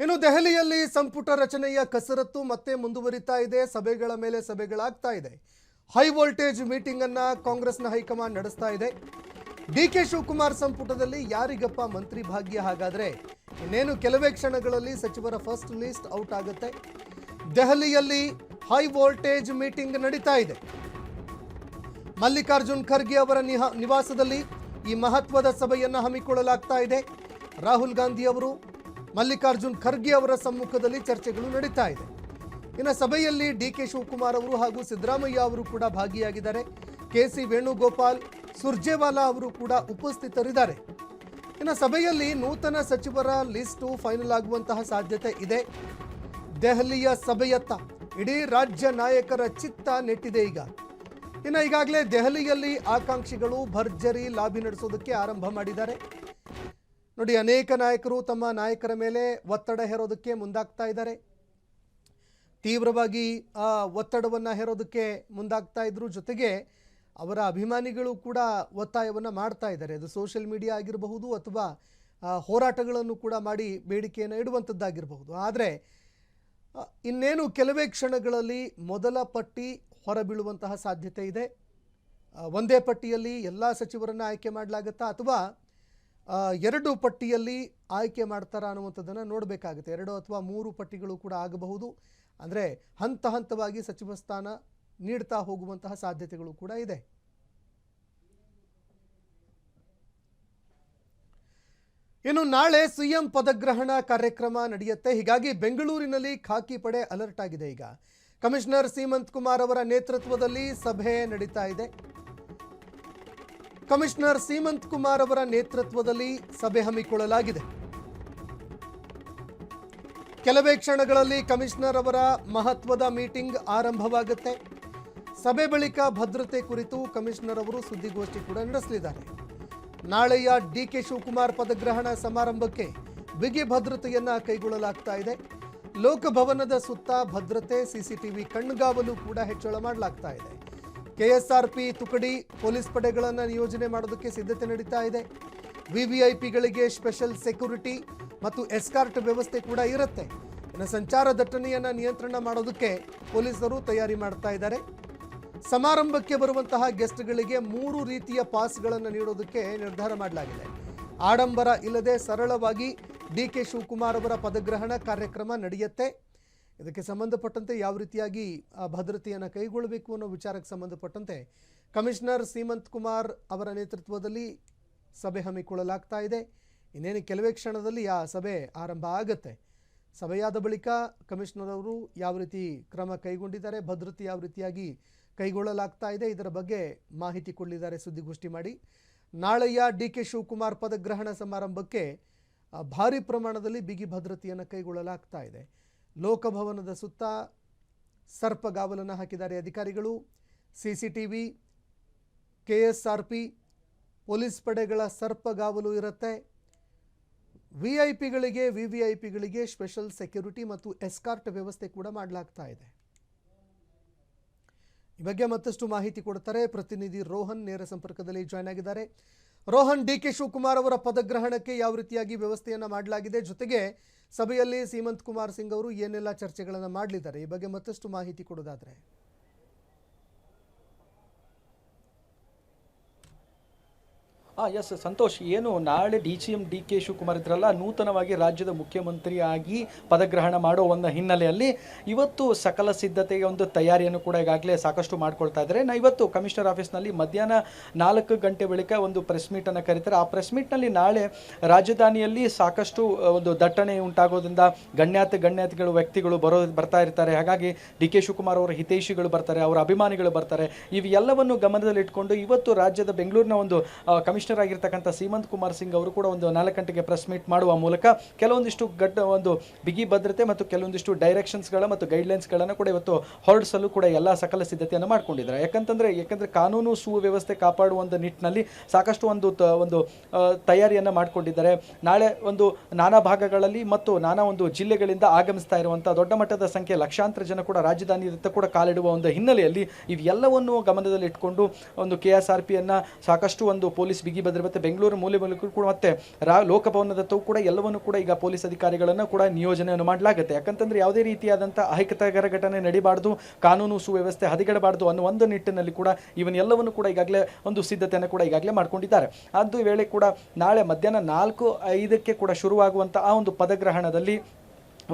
ಇನ್ನು ದೆಹಲಿಯಲ್ಲಿ ಸಂಪುಟ ರಚನೆಯ ಕಸರತ್ತು ಮತ್ತೆ ಮುಂದುವರಿತಾ ಇದೆ. ಸಭೆಗಳ ಮೇಲೆ ಸಭೆಗಳಾಗ್ತಾ ಇದೆ. ಹೈ ವೋಲ್ಟೇಜ್ ಮೀಟಿಂಗ್ ಅನ್ನ ಕಾಂಗ್ರೆಸ್ನ ಹೈಕಮಾಂಡ್ ನಡೆಸ್ತಾ ಇದೆ. ಡಿಕೆ ಶಿವಕುಮಾರ್ ಸಂಪುಟದಲ್ಲಿ ಯಾರಿಗಪ್ಪ ಮಂತ್ರಿ ಭಾಗ್ಯ? ಹಾಗಾದ್ರೆ ಇನ್ನೇನು ಕೆಲವೇ ಕ್ಷಣಗಳಲ್ಲಿ ಸಚಿವರ ಫಸ್ಟ್ ಲಿಸ್ಟ್ ಔಟ್ ಆಗುತ್ತೆ. ದೆಹಲಿಯಲ್ಲಿ ಹೈ ವೋಲ್ಟೇಜ್ ಮೀಟಿಂಗ್ ನಡೀತಾ ಇದೆ. ಮಲ್ಲಿಕಾರ್ಜುನ್ ಖರ್ಗೆ ಅವರ ನಿವಾಸದಲ್ಲಿ ಈ ಮಹತ್ವದ ಸಭೆಯನ್ನು ಹಮ್ಮಿಕೊಳ್ಳಲಾಗ್ತಾ ಇದೆ. ರಾಹುಲ್ ಗಾಂಧಿ ಅವರು, ಮಲ್ಲಿಕಾರ್ಜುನ್ ಖರ್ಗೆ ಅವರ ಸಮ್ಮುಖದಲ್ಲಿ ಚರ್ಚೆಗಳು ನಡೀತಾ ಇದೆ. ಇನ್ನು ಸಭೆಯಲ್ಲಿ ಡಿಕೆ ಶಿವಕುಮಾರ್ ಅವರು ಹಾಗೂ ಸಿದ್ದರಾಮಯ್ಯ ಅವರು ಕೂಡ ಭಾಗಿಯಾಗಿದ್ದಾರೆ. ಕೆಸಿ ವೇಣುಗೋಪಾಲ್, ಸುರ್ಜೇವಾಲಾ ಅವರು ಕೂಡ ಉಪಸ್ಥಿತರಿದ್ದಾರೆ. ಇನ್ನು ಸಭೆಯಲ್ಲಿ ನೂತನ ಸಚಿವರ ಲಿಸ್ಟ್ ಫೈನಲ್ ಆಗುವಂತಹ ಸಾಧ್ಯತೆ ಇದೆ. ದೆಹಲಿಯ ಸಭೆಯತ್ತ ಇಡೀ ರಾಜ್ಯ ನಾಯಕರ ಚಿತ್ತ ನೆಟ್ಟಿದೆ. ಇನ್ನು ಈಗಾಗಲೇ ದೆಹಲಿಯಲ್ಲಿ ಆಕಾಂಕ್ಷಿಗಳು ಭರ್ಜರಿ ಲಾಬಿ ನಡೆಸೋದಕ್ಕೆ ಆರಂಭ ಮಾಡಿದ್ದಾರೆ. ನೋಡಿ, ಅನೇಕ ನಾಯಕರು ತಮ್ಮ ನಾಯಕರ ಮೇಲೆ ಒತ್ತಡ ಹೇರೋದಕ್ಕೆ ಮುಂದಾಗ್ತಾ ಇದ್ದಾರೆ. ತೀವ್ರವಾಗಿ ಒತ್ತಡವನ್ನು ಹೇರೋದಕ್ಕೆ ಮುಂದಾಗ್ತಾ ಇದ್ರು. ಜೊತೆಗೆ ಅವರ ಅಭಿಮಾನಿಗಳು ಕೂಡ ಒತ್ತಾಯವನ್ನು ಮಾಡ್ತಾ ಇದ್ದಾರೆ. ಅದು ಸೋಷಿಯಲ್ ಮೀಡಿಯಾ ಆಗಿರಬಹುದು ಅಥವಾ ಹೋರಾಟಗಳನ್ನು ಕೂಡ ಮಾಡಿ ಬೇಡಿಕೆಯನ್ನು ಇಡುವಂಥದ್ದಾಗಿರಬಹುದು. ಆದರೆ ಇನ್ನೇನು ಕೆಲವೇ ಕ್ಷಣಗಳಲ್ಲಿ ಮೊದಲ ಪಟ್ಟಿ ಹೊರಬೀಳುವಂತಹ ಸಾಧ್ಯತೆ ಇದೆ. ಒಂದೇ ಪಟ್ಟಿಯಲ್ಲಿ ಎಲ್ಲ ಸಚಿವರನ್ನು ಆಯ್ಕೆ ಮಾಡಲಾಗುತ್ತಾ ಅಥವಾ ಎರಡು ಪಟ್ಟಿಯಲ್ಲಿ ಆಯ್ಕೆ ಮಾಡ್ತಾರಾ ಅನ್ನುವಂಥದ್ದನ್ನು ನೋಡಬೇಕಾಗುತ್ತೆ. 2 ಅಥವಾ 3 ಪಟ್ಟಿಗಳು ಕೂಡ ಆಗಬಹುದು. ಅಂದರೆ ಹಂತ ಹಂತವಾಗಿ ಸಚಿವ ಸ್ಥಾನ ನೀಡ್ತಾ ಹೋಗುವಂತಹ ಸಾಧ್ಯತೆಗಳು ಕೂಡ ಇದೆ. ಇನ್ನು ನಾಳೆ ಸಿಎಂ ಪದಗ್ರಹಣ ಕಾರ್ಯಕ್ರಮ ನಡೆಯುತ್ತೆ. ಹೀಗಾಗಿ ಬೆಂಗಳೂರಿನಲ್ಲಿ ಖಾಕಿ ಪಡೆ ಅಲರ್ಟ್ ಆಗಿದೆ. ಈಗ ಕಮಿಷನರ್ ಸೀಮಂತ್ ಕುಮಾರ್ ಅವರ ನೇತೃತ್ವದಲ್ಲಿ ಸಭೆ ನಡೀತಾ ಇದೆ. ಕಮಿಷನರ್ ಸೀಮಂತ್ ಕುಮಾರ್ ಅವರ ನೇತೃತ್ವದಲ್ಲಿ ಸಭೆ ಹಮ್ಮಿಕೊಳ್ಳಲಾಗಿದೆ. ಕೆಲವೇ ಕ್ಷಣಗಳಲ್ಲಿ ಕಮಿಷನರ್ ಅವರ ಮಹತ್ವದ ಮೀಟಿಂಗ್ ಆರಂಭವಾಗುತ್ತೆ. ಸಭೆ ಬಳಿಕ ಭದ್ರತೆ ಕುರಿತು ಕಮಿಷನರ್ ಅವರು ಸುದ್ದಿಗೋಷ್ಠಿ ಕೂಡ ನಡೆಸಲಿದ್ದಾರೆ. ನಾಳೆಯ ಡಿಕೆ ಶಿವಕುಮಾರ್ ಪದಗ್ರಹಣ ಸಮಾರಂಭಕ್ಕೆ ಬಿಗಿ ಭದ್ರತೆಯನ್ನ ಕೈಗೊಳ್ಳಲಾಗ್ತಾ ಇದೆ. ಲೋಕಭವನದ ಸುತ್ತ ಭದ್ರತೆ, ಸಿಸಿಟಿವಿ ಕಣ್ಗಾವಲು ಕೂಡ ಹೆಚ್ಚಳ ಮಾಡಲಾಗ್ತಾ ಇದೆ. ಕೆಎಸ್ಆರ್ಪಿ ತುಕಡಿ, ಪೊಲೀಸ್ ಪಡೆಗಳನ್ನು ನಿಯೋಜನೆ ಮಾಡೋದಕ್ಕೆ ಸಿದ್ಧತೆ ನಡೀತಾ ಇದೆ. ವಿವಿಐಪಿಗಳಿಗೆ ಸ್ಪೆಷಲ್ ಸೆಕ್ಯೂರಿಟಿ ಮತ್ತು ಎಸ್ಕಾರ್ಟ್ ವ್ಯವಸ್ಥೆ ಕೂಡ ಇರುತ್ತೆ. ಇನ್ನು ಸಂಚಾರ ದಟ್ಟಣೆಯನ್ನು ನಿಯಂತ್ರಣ ಮಾಡೋದಕ್ಕೆ ಪೊಲೀಸರು ತಯಾರಿ ಮಾಡ್ತಾ ಇದ್ದಾರೆ. ಸಮಾರಂಭಕ್ಕೆ ಬರುವಂತಹ ಗೆಸ್ಟ್ಗಳಿಗೆ 3 ರೀತಿಯ ಪಾಸ್ಗಳನ್ನು ನೀಡೋದಕ್ಕೆ ನಿರ್ಧಾರ ಮಾಡಲಾಗಿದೆ. ಆಡಂಬರ ಇಲ್ಲದೆ ಸರಳವಾಗಿ ಡಿಕೆ ಶಿವಕುಮಾರ್ ಅವರ ಪದಗ್ರಹಣ ಕಾರ್ಯಕ್ರಮ ನಡೆಯುತ್ತೆ. ಇದಕ್ಕೆ ಸಂಬಂಧಪಟ್ಟಂತೆ ಯಾವ ರೀತಿಯಾಗಿ ಭದ್ರತೆಯನ್ನು ಕೈಗೊಳ್ಳಬೇಕು ಅನ್ನೋ ವಿಚಾರಕ್ಕೆ ಸಂಬಂಧಪಟ್ಟಂತೆ ಕಮಿಷನರ್ ಸೀಮಂತ್ ಕುಮಾರ್ ಅವರ ನೇತೃತ್ವದಲ್ಲಿ ಸಭೆ ಹಮ್ಮಿಕೊಳ್ಳಲಾಗ್ತಾ ಇದೆ. ಇನ್ನೇನು ಕೆಲವೇ ಕ್ಷಣದಲ್ಲಿ ಆ ಸಭೆ ಆರಂಭ ಆಗುತ್ತೆ. ಸಭೆಯಾದ ಬಳಿಕ ಕಮಿಷನರ್ ಅವರು ಯಾವ ರೀತಿ ಕ್ರಮ ಕೈಗೊಂಡಿದ್ದಾರೆ, ಭದ್ರತೆ ಯಾವ ರೀತಿಯಾಗಿ ಕೈಗೊಳ್ಳಲಾಗ್ತಾ ಇದೆ, ಇದರ ಬಗ್ಗೆ ಮಾಹಿತಿ ಕೊಡಲಿದ್ದಾರೆ ಸುದ್ದಿಗೋಷ್ಠಿ ಮಾಡಿ. ನಾಳೆಯ ಡಿಕೆ ಶಿವಕುಮಾರ್ ಪದಗ್ರಹಣ ಸಮಾರಂಭಕ್ಕೆ ಭಾರಿ ಪ್ರಮಾಣದಲ್ಲಿ ಬಿಗಿ ಭದ್ರತೆಯನ್ನು ಕೈಗೊಳ್ಳಲಾಗ್ತಾ ಇದೆ. ಲೋಕಭವನದ ಸುತ್ತ ಸರ್ಪಗಾವಲನ್ನು ಹಾಕಿದ್ದಾರೆ ಅಧಿಕಾರಿಗಳು. ಸಿಸಿಟಿವಿ, ಕೆಎಸ್ಆರ್ಪಿ, ಪೊಲೀಸ್ ಪಡೆಗಳ ಸರ್ಪಗಾವಲು ಇರುತ್ತೆ. ವಿವಿಐಪಿಗಳಿಗೆ ಸ್ಪೆಷಲ್ ಸೆಕ್ಯೂರಿಟಿ ಮತ್ತು ಎಸ್ಕಾರ್ಟ್ ವ್ಯವಸ್ಥೆ ಕೂಡ ಮಾಡಲಾಗ್ತಾ ಇದೆ. ಈ ಬಗ್ಗೆ ಮತ್ತಷ್ಟು ಮಾಹಿತಿ ಕೊಡ್ತಾರೆ ಪ್ರತಿನಿಧಿ ರೋಹನ್, ನೇರ ಸಂಪರ್ಕದಲ್ಲಿ ಜಾಯ್ನ್ ಆಗಿದ್ದಾರೆ. ರೋಹನ್, ಡಿಕೆ ಶಿವಕುಮಾರ್ ಅವರ ಪದಗ್ರಹಣಕ್ಕೆ ಯಾವ ರೀತಿಯಾಗಿ ವ್ಯವಸ್ಥೆಯನ್ನು ಮಾಡಲಾಗಿದೆ, ಜೊತೆಗೆ ಸಭೆಯಲ್ಲಿ ಸೀಮಂತ್ ಕುಮಾರ್ ಸಿಂಗ್ ಅವರು ಏನೆಲ್ಲ ಚರ್ಚೆಗಳನ್ನು ಮಾಡಲಿದ್ದಾರೆ, ಈ ಬಗ್ಗೆ ಮತ್ತಷ್ಟು ಮಾಹಿತಿ ಕೊಡೋದಾದ್ರೆ? ಎಸ್ ಸಂತೋಷ್, ಏನು ನಾಳೆ ಡಿ.ಸಿ.ಎಂ ಡಿ.ಕೆ ಶಿವಕುಮಾರ್ ಇದ್ರಲ್ಲ, ನೂತನವಾಗಿ ರಾಜ್ಯದ ಮುಖ್ಯಮಂತ್ರಿಯಾಗಿ ಪದಗ್ರಹಣ ಮಾಡೋ ಒಂದು ಹಿನ್ನೆಲೆಯಲ್ಲಿ ಇವತ್ತು ಸಕಲ ಸಿದ್ಧತೆಗೆ ಒಂದು ತಯಾರಿಯನ್ನು ಕೂಡ ಈಗಾಗಲೇ ಸಾಕಷ್ಟು ಮಾಡ್ಕೊಳ್ತಾ ಇದ್ದಾರೆ. ಇವತ್ತು ಕಮಿಷನರ್ ಆಫೀಸ್ನಲ್ಲಿ ಮಧ್ಯಾಹ್ನ 4 ಗಂಟೆ ಬಳಿಕ ಒಂದು ಪ್ರೆಸ್ ಮೀಟನ್ನು ಕರೀತಾರೆ. ಆ ಪ್ರೆಸ್ ಮೀಟ್ನಲ್ಲಿ ನಾಳೆ ರಾಜಧಾನಿಯಲ್ಲಿ ಸಾಕಷ್ಟು ಒಂದು ದಟ್ಟಣೆ ಉಂಟಾಗೋದ್ರಿಂದ ಗಣ್ಯಾತಿಗಳು ವ್ಯಕ್ತಿಗಳು ಬರ್ತಾ ಇರ್ತಾರೆ. ಹಾಗಾಗಿ ಡಿ.ಕೆ ಶಿವಕುಮಾರ್ ಅವರ ಹಿತೈಷಿಗಳು ಬರ್ತಾರೆ, ಅವರ ಅಭಿಮಾನಿಗಳು ಬರ್ತಾರೆ. ಇವೆಲ್ಲವನ್ನು ಗಮನದಲ್ಲಿಟ್ಕೊಂಡು ಇವತ್ತು ರಾಜ್ಯದ ಬೆಂಗಳೂರಿನ ಒಂದು ಕಮಿಷನರ್ ಆಗಿರ್ತಕ್ಕಂಥ ಸೀಮಂತ್ ಕುಮಾರ್ ಸಿಂಗ್ ಅವರು ಕೂಡ ಒಂದು 4 ಗಂಟೆಗೆ ಪ್ರೆಸ್ ಮೀಟ್ ಮಾಡುವ ಮೂಲಕ ಕೆಲವೊಂದಿಷ್ಟು ಒಂದು ಬಿಗಿ ಭದ್ರತೆ ಮತ್ತು ಕೆಲವೊಂದಿಷ್ಟು ಡೈರೆಕ್ಷನ್ಸ್ಗಳ ಮತ್ತು ಗೈಡ್ಲೈನ್ಸ್ಗಳನ್ನು ಕೂಡ ಇವತ್ತು ಹೊರಡಿಸಲು ಕೂಡ ಎಲ್ಲ ಸಕಲ ಸಿದ್ಧತೆಯನ್ನು ಮಾಡ್ಕೊಂಡಿದ್ದಾರೆ. ಯಾಕಂದ್ರೆ ಕಾನೂನು ಸುವ್ಯವಸ್ಥೆ ಕಾಪಾಡುವ ಒಂದು ನಿಟ್ಟಿನಲ್ಲಿ ಸಾಕಷ್ಟು ಒಂದು ತಯಾರಿಯನ್ನು ಮಾಡಿಕೊಂಡಿದ್ದಾರೆ. ನಾಳೆ ಒಂದು ನಾನಾ ಭಾಗಗಳಲ್ಲಿ ಮತ್ತು ನಾನಾ ಒಂದು ಜಿಲ್ಲೆಗಳಿಂದ ಆಗಮಿಸ್ತಾ ಇರುವಂತಹ ದೊಡ್ಡ ಮಟ್ಟದ ಸಂಖ್ಯೆ ಲಕ್ಷಾಂತರ ಜನ ಕೂಡ ರಾಜಧಾನಿಯತ್ತ ಕೂಡ ಕಾಲಿಡುವ ಒಂದು ಹಿನ್ನೆಲೆಯಲ್ಲಿ ಇವೆಲ್ಲವನ್ನು ಗಮನದಲ್ಲಿ ಇಟ್ಕೊಂಡು ಒಂದು KSRPಯನ್ನು ಸಾಕಷ್ಟು ಒಂದು ಪೊಲೀಸ್ ಬಿಗಿ ಬಿಗಿ ಭದ್ರತೆ ಬೆಂಗಳೂರು ಮೂಲೆ ಮೂಲಕೂ ಕೂಡ ಮತ್ತೆ ಲೋಕಭವನದತ್ತೂ ಕೂಡ ಎಲ್ಲವನ್ನು ಕೂಡ ಈಗ ಪೊಲೀಸ್ ಅಧಿಕಾರಿಗಳನ್ನು ಕೂಡ ನಿಯೋಜನೆಯನ್ನು ಮಾಡಲಾಗುತ್ತೆ. ಯಾಕಂತಂದ್ರೆ ಯಾವುದೇ ರೀತಿಯಾದಂಥ ಅಹಿತಕರ ಘಟನೆ ನಡಿಬಾರ್ದು, ಕಾನೂನು ಸುವ್ಯವಸ್ಥೆ ಹದಗೆಡಬಾರ್ದು ಅನ್ನೋ ಒಂದು ನಿಟ್ಟಿನಲ್ಲಿ ಕೂಡ ಇವನ್ ಎಲ್ಲವನ್ನು ಕೂಡ ಈಗಾಗಲೇ ಒಂದು ಸಿದ್ಧತೆಯನ್ನು ಕೂಡ ಈಗಾಗಲೇ ಮಾಡ್ಕೊಂಡಿದ್ದಾರೆ. ಅದು ವೇಳೆ ಕೂಡ ನಾಳೆ ಮಧ್ಯಾಹ್ನ 4:05 ಕೂಡ ಶುರುವಾಗುವಂಥ ಆ ಒಂದು ಪದಗ್ರಹಣದಲ್ಲಿ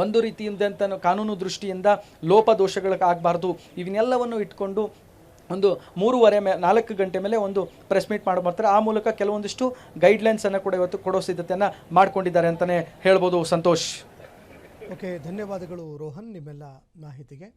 ಒಂದು ರೀತಿಯಿಂದ ಕಾನೂನು ದೃಷ್ಟಿಯಿಂದ ಲೋಪದೋಷಗಳಾಗಬಾರ್ದು, ಇವನ್ನೆಲ್ಲವನ್ನು ಇಟ್ಕೊಂಡು ಒಂದು 4 ಗಂಟೆ ಮೇಲೆ ಒಂದು ಪ್ರೆಸ್ ಮೀಟ್ ಮಾಡ್ತಾರೆ. ಆ ಮೂಲಕ ಕೆಲವೊಂದಿಷ್ಟು ಗೈಡ್ಲೈನ್ಸನ್ನು ಕೂಡ ಇವತ್ತು ಕೊಡೋ ಸಿದ್ಧತೆಯನ್ನು ಮಾಡ್ಕೊಂಡಿದ್ದಾರೆ ಅಂತಲೇ ಹೇಳ್ಬೋದು. ಸಂತೋಷ್. ಓಕೆ, ಧನ್ಯವಾದಗಳು ರೋಹನ್ ನಿಮ್ಮೆಲ್ಲ ಮಾಹಿತಿಗೆ.